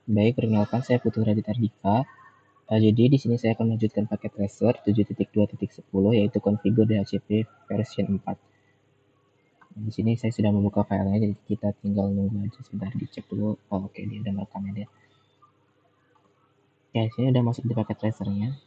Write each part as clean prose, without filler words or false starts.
Baik, perkenalkan saya Putu Raditya Dika. Jadi di sini saya akan melanjutkan paket tracer 7.2.10 yaitu configure DHCP version 4. Di sini saya sudah membuka filenya, jadi kita tinggal nunggu aja sebentar dicek dulu. Oh, oke, dia udah merekamnya dia. Ya, sini udah masuk di paket tracernya.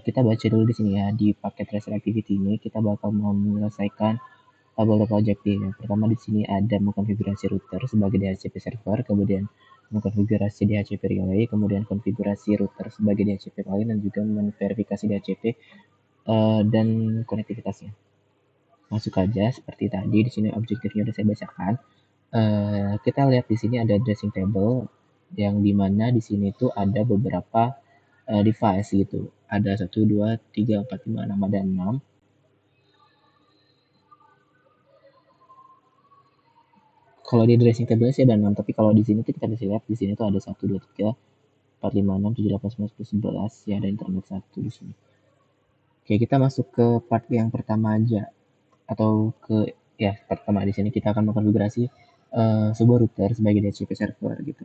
Kita baca dulu di sini ya. Di paket tracer activity ini kita bakal menyelesaikan beberapa objektif. Yang pertama di sini ada mengkonfigurasi router sebagai DHCP server, kemudian mengkonfigurasi DHCP relay, kemudian konfigurasi router sebagai DHCP lain, dan juga memverifikasi DHCP dan konektivitasnya. Masuk aja seperti tadi. Di sini objektifnya udah saya bacakan. Kita lihat di sini ada addressing table yang dimana di sini tuh ada beberapa device gitu. Ada 1, 2, 3, 4, 5, 6, ada 6. Kalau di addressing table sih ada 6, tapi kalau di sini tuh kita bisa lihat di sini tuh ada 1, 2, 3, 4, 5, 6, 7, 8, 9, 10, 11. Ya, ada internet 1 di sini. Oke, kita masuk ke part yang pertama aja. Atau ke ya pertama di sini kita akan mengkonfigurasi sebuah router sebagai DHCP server gitu.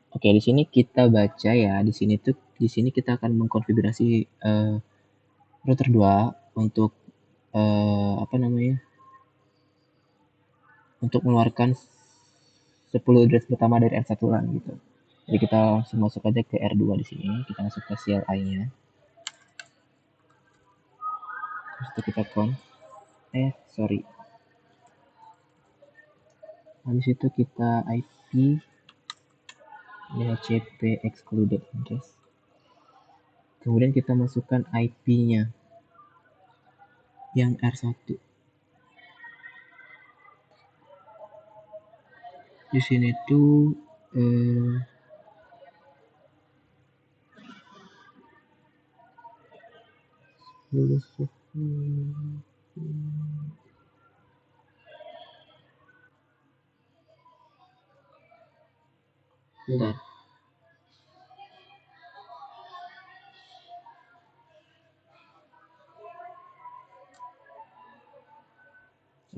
Oke, di sini kita baca ya. Di sini kita akan mengkonfigurasi router 2 untuk apa namanya? Untuk mengeluarkan 10 address pertama dari R1 LAN gitu. Jadi kita langsung masuk aja ke R2 di sini. Kita masuk ke CLI-nya. Terus itu kita sorry. Habis itu kita IP DHCP excluded address. Kemudian kita masukkan IP-nya yang R1. Di sini tuh bentar.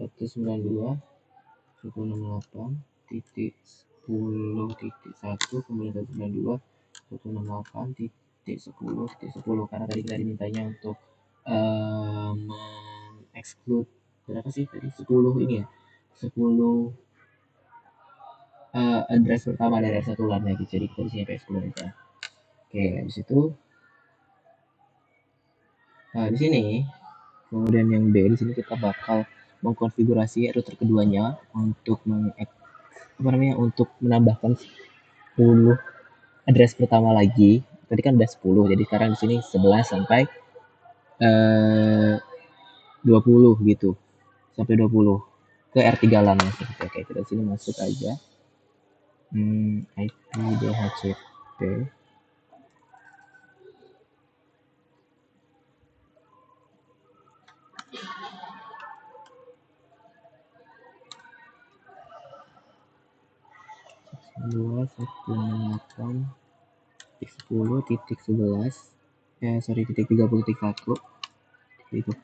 192.168.10.1, kemudian 192.168.10.10 karena tadi kita dimintanya untuk exclude berapa sih tadi, 10 ini ya, 10 address pertama dari R1 LAN ya, jadi kita disini exclude aja. Oke, habis itu di sini kemudian yang B, di sini kita bakal mengkonfigurasi router keduanya untuk untuk menambahkan 10 address pertama lagi. Tadi kan udah 10, jadi sekarang di sini 11 sampai 20 gitu. Sampai 20 ke R3 LAN ya. Oke, kita di sini masuk aja. IP DHCP. Dua 168.10.11 titik 30.1 titik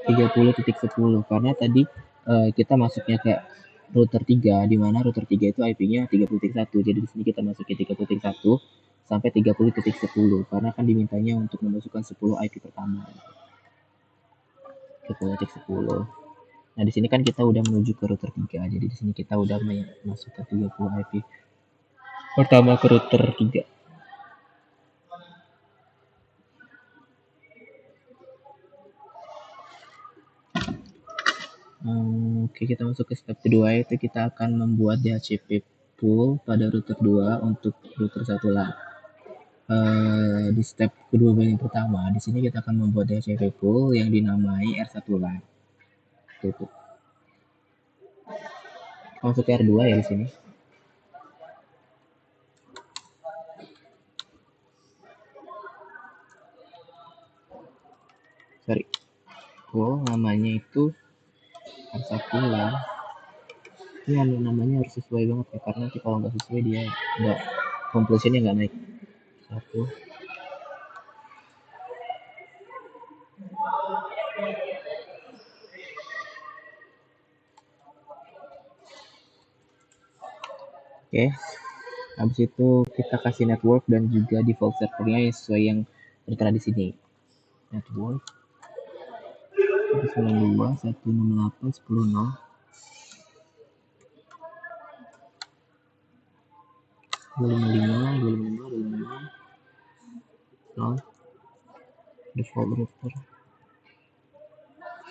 30.10 karena tadi kita masuknya ke router 3 di mana router 3 itu IP-nya 30.1. Jadi di sini kita masukin 30.1 sampai 30.10 karena kan dimintanya untuk memasukkan 10 IP pertama. 30.10. Nah, di sini kan kita udah menuju ke router 3. Jadi di sini kita udah masuk ke 30 IP pertama ke router 3. Oke, kita masuk ke step kedua, yaitu kita akan membuat DHCP pool pada router 2 untuk router 1 LAN. Di step kedua yang pertama, di sini kita akan membuat DHCP pool yang dinamai R1 LAN. Itu. Masuk ke R2 ya di sini. Sorry. Oh, namanya itu R1 LAN. Ini namanya harus sesuai banget ya, karena nanti kalau nggak sesuai dia nggak completionnya nggak naik. Satu. Oke. Habis itu kita kasih network dan juga default servernya sesuai yang tertera di sini. Network 192.168.10.0 255 default router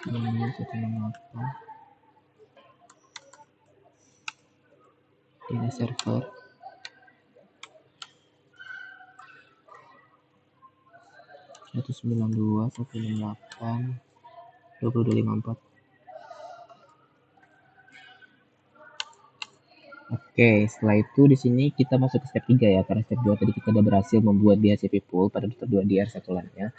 168 ini server 192.168.2254. Oke, setelah itu di sini kita masuk ke step 3 ya, karena step 2 tadi kita udah berhasil membuat DHCP pool pada router 2 di R1 LAN-nya.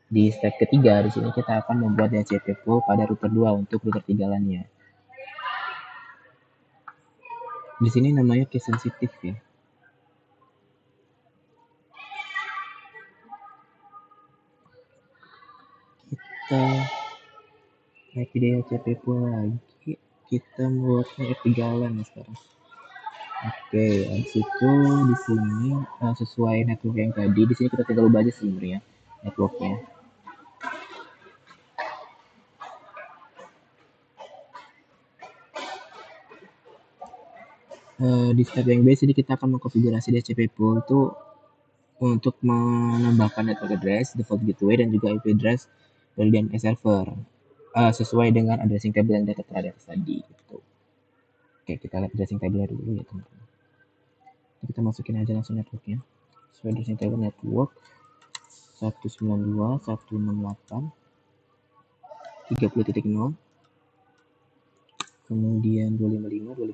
Di step ketiga di sini kita akan membuat DHCP pool pada router 2 untuk router 3 LAN-nya. Di sini namanya case sensitif ya. Kita IP DHCP pool lagi, kita buatnya F3 LAN ya sekarang. Oke, habis itu di sini sesuai network yang tadi, di sini kita tinggal ubah aja sebenarnya networknya. Di step yang B sini kita akan mengkonfigurasi DHCP pool itu untuk menambahkan network address, default gateway, dan juga IP address dari DNS server sesuai dengan addressing table yang tertera di atas tadi. Gitu. Oke, kita lihat addressing table dulu ya teman-teman. Kita masukin aja langsung networknya. Sesuai addressing table network 192.168.30.0, kemudian 255,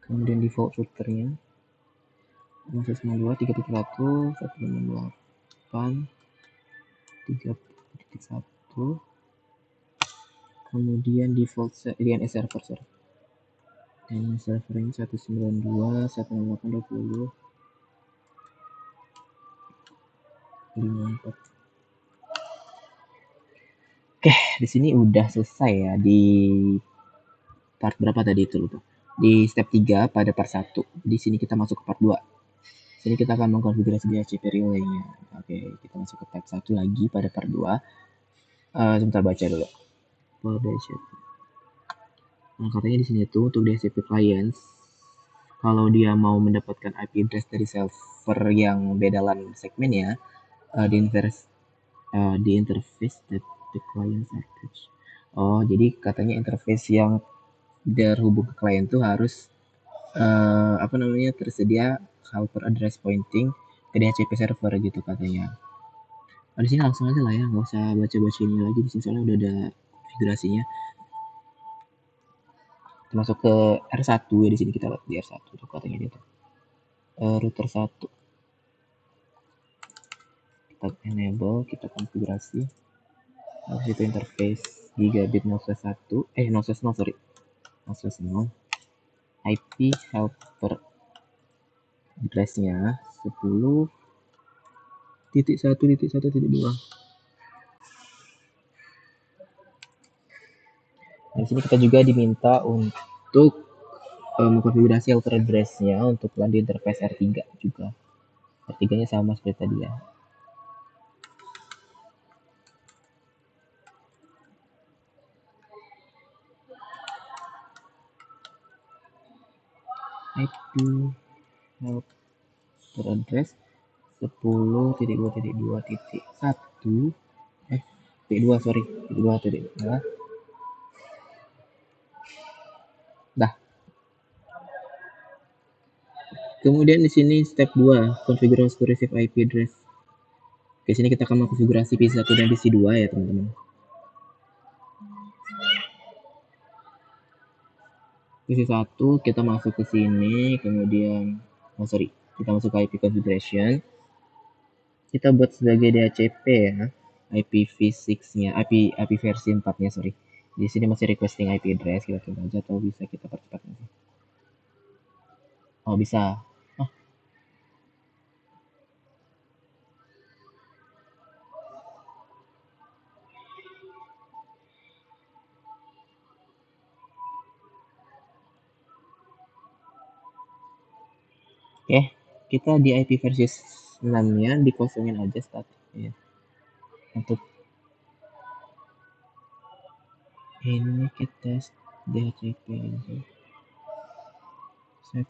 kemudian default routernya 192.168.30.1, kemudian default DNS server DNS servernya 192.168.20.54. Oke, di sini udah selesai ya di part berapa tadi itu lupa. Di step 3 pada part 1. Di sini kita masuk ke part 2. Sini kita akan mengkonfigurasi DHCP relay-nya. Oke, kita masuk ke tab 1 lagi pada part 2. Sebentar baca dulu. DHCP. Nah, katanya di sini tuh untuk DHCP clients, kalau dia mau mendapatkan IP address dari server yang beda LAN segmen ya, di interface the client package. Oh, jadi katanya interface yang terhubung ke klien tuh harus tersedia helper address pointing ke DHCP server gitu katanya. Di sini langsung aja lah ya, nggak usah baca-baca ini lagi, di sini soalnya udah ada konfigurasinya. Kita masuk ke R1 ya, di sini kita lihat di R1 tuh katanya dia tuh. Router 1. Kita enable, kita konfigurasi. Habis itu interface gigabit 0/1, 0/0 sorry. 0/0. IP helper address-nya 10.1.1.2. Nah, di sini kita juga diminta untuk mengkonfigurasi helper address-nya untuk LAN di interface R3 juga. R3-nya sama seperti tadi ya. IP helper address 10.2.2.1 2 dah. Kemudian di sini step 2, konfigurasi to receive IP address. Di sini kita akan mengkonfigurasi PC1 dan PC2 ya, teman-teman. PC1 kita masuk ke sini, kemudian kita masuk ke IP configuration. Kita buat sebagai DHCP ya, IPv6-nya, IP versi 4-nya, Di sini masih requesting IP address, kita coba aja atau bisa kita percepat nanti. Oh bisa. Oh, oke, kita di IP versi 6-nya dikosongin aja statusnya. Untuk ini kita DHCP aja. Set.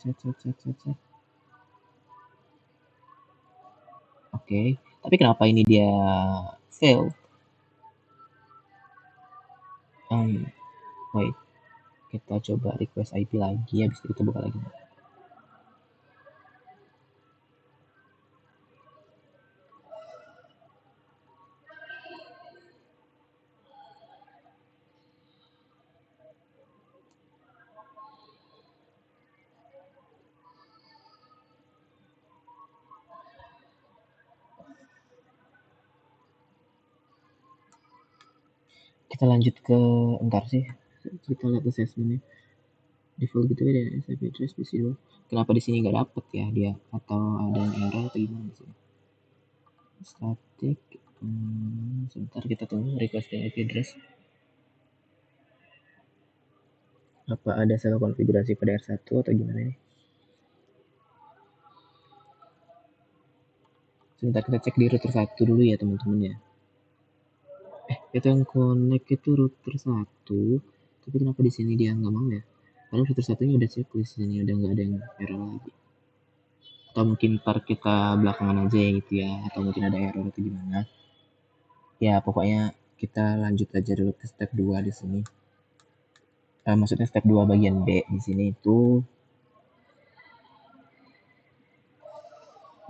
Oke, tapi kenapa ini dia fail? Wait, kita coba request IP lagi, habis itu kita buka lagi. Kita lanjut ke entar sih, kita lihat assessmentnya. Default gitu ya IP address PC dulu. Kenapa di sini nggak dapet ya dia, atau ada yang error atau gimana sih? Static. Sebentar kita tunggu request IP address. Apa ada salah konfigurasi pada R1 atau gimana nih? Sebentar kita cek di router 1 dulu ya teman-teman ya. Itu yang connect itu router 1, tapi kenapa di sini dia nggak mau ya? Padahal router satunya udah checklist ini, udah nggak ada yang error lagi. Atau mungkin ntar kita belakangan aja ya gitu ya, atau mungkin ada error atau gimana. Ya pokoknya kita lanjut aja dulu ke step 2 di sini. Maksudnya step 2 bagian B di sini itu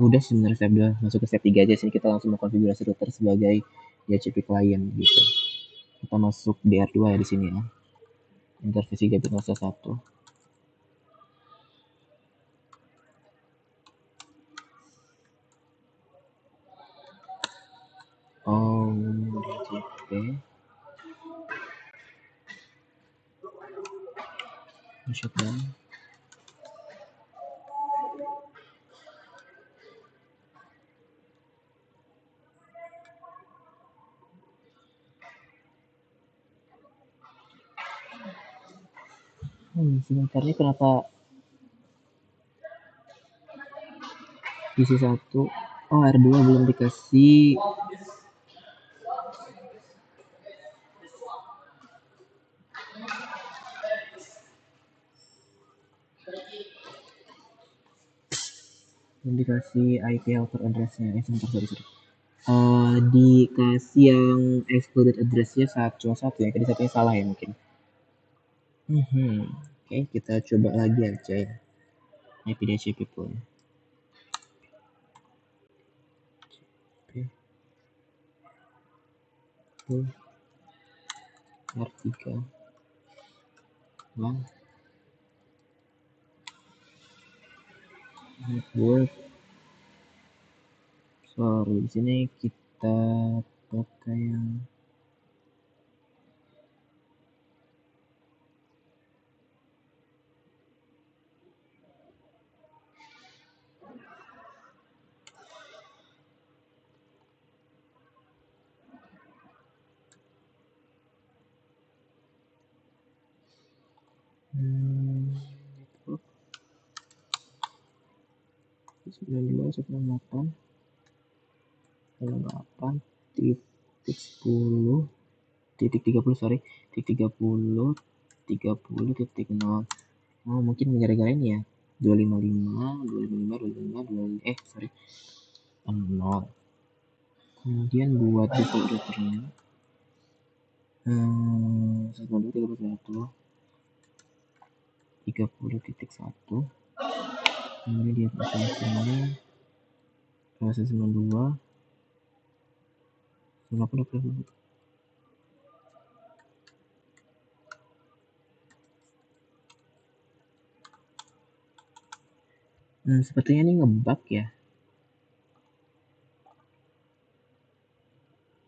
udah sebenarnya step 2, masuk ke step 3 aja sini, kita langsung mengkonfigurasi router sebagai DHCP client gitu. Kita masuk DR2 ya di sini ya. Interface gigabit 1. Oh, DHCP. Shutdown. Sebentar nih kenapa PC 1, oh R2 belum dikasih. Belum dikasih IP outer addressnya. Sebentar, sorry. Dikasih yang excluded addressnya cuma satu ya, tadi satunya salah ya mungkin. Oke, kita coba lagi aja ya. IP DHCP pool. R3 network. Sorry, di sini kita pakai yang network 92.168 titik 10 titik 30, sorry, titik 30 titik 0. Oh mungkin gara-gara ini ya, 255 sorry, 0. Kemudian buat default routernya 192.168.30.1. Kemudian dia pasang sini 92 sepertinya ini ngebug ya.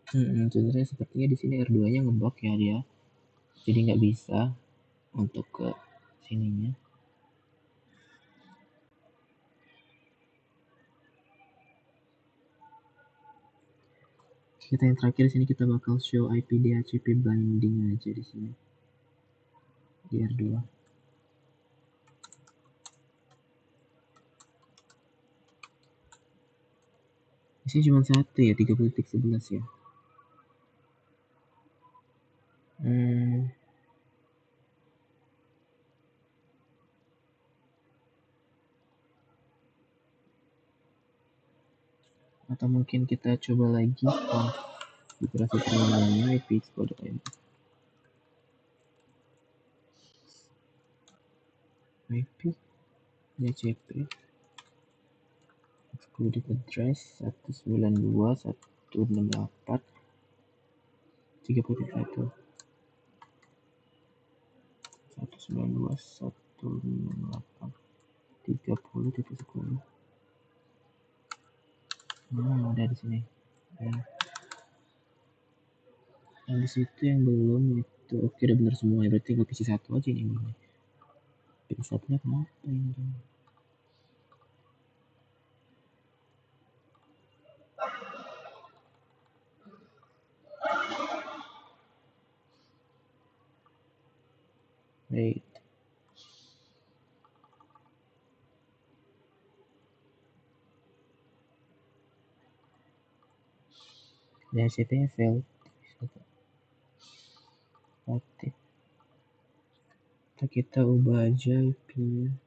Sebenarnya sepertinya di sini R2 nya ngebug ya dia. jadi nggak bisa untuk ke sininya. Kita yang terakhir sini kita bakal show IP DHCP binding aja di sini di R2. Di sini cuma satu ya, 30.11 ya. Atau mungkin kita coba lagi konfigurasi terminalnya IP expo.int. IP DHCP excluded address 192.168 30.1 192.168 30.10. Ada di sini. Yang di situ yang belum itu oke, udah benar semua. Berarti tinggal PC satu aja ini. PC satunya kenapa ini? Wait. DHCP-nya failed. Oke. Kita ubah aja IP-nya.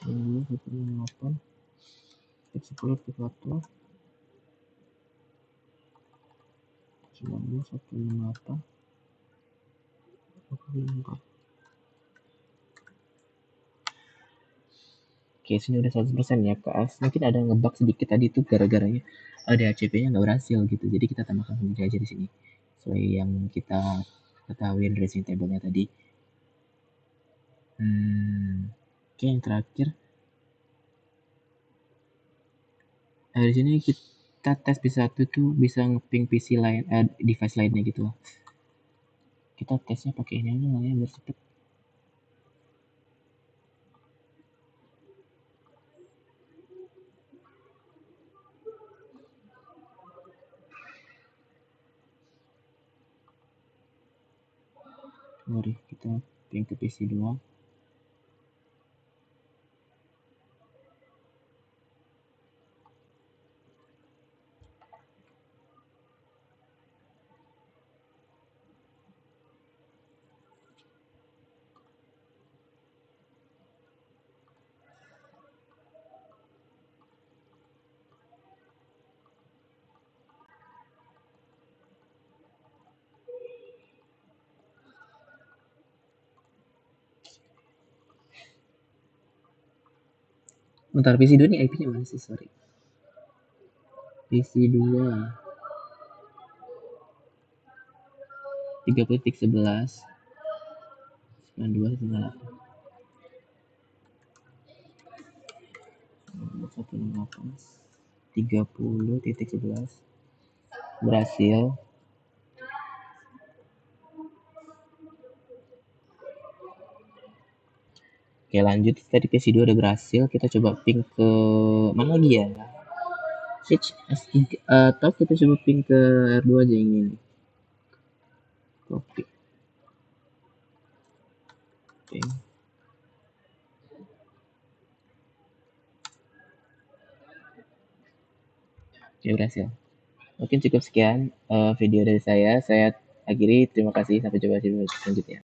Ini 168 10.1 168 24. Oke, sini udah 100% ya, Kak. Mungkin ada ngebug sedikit tadi itu gara-garanya DHCP-nya nggak berhasil gitu. Jadi kita tambahkan sendiri aja di sini. Sesuai yang kita ketahui addressing table-nya tadi. Oke, yang terakhir. Di sini kita tes PC1 tuh bisa ngeping PC lain, device lainnya gitu loh. Kita tesnya pakai ini aja lah ya, biar cepet. Mari kita ping ke PC doang. Bentar, PC2 nih IP-nya mana sih? Sorry. PC2 30.11 92.98 30.11 berhasil. Oke, lanjut. Tadi PC2 udah berhasil. Kita coba ping ke mana lagi ya? Switch S3 atau kita coba ping ke R2 aja yang ini. Copy. Ping. Oke, berhasil. Mungkin cukup sekian video dari saya. Saya akhiri. Terima kasih. Sampai jumpa di video selanjutnya.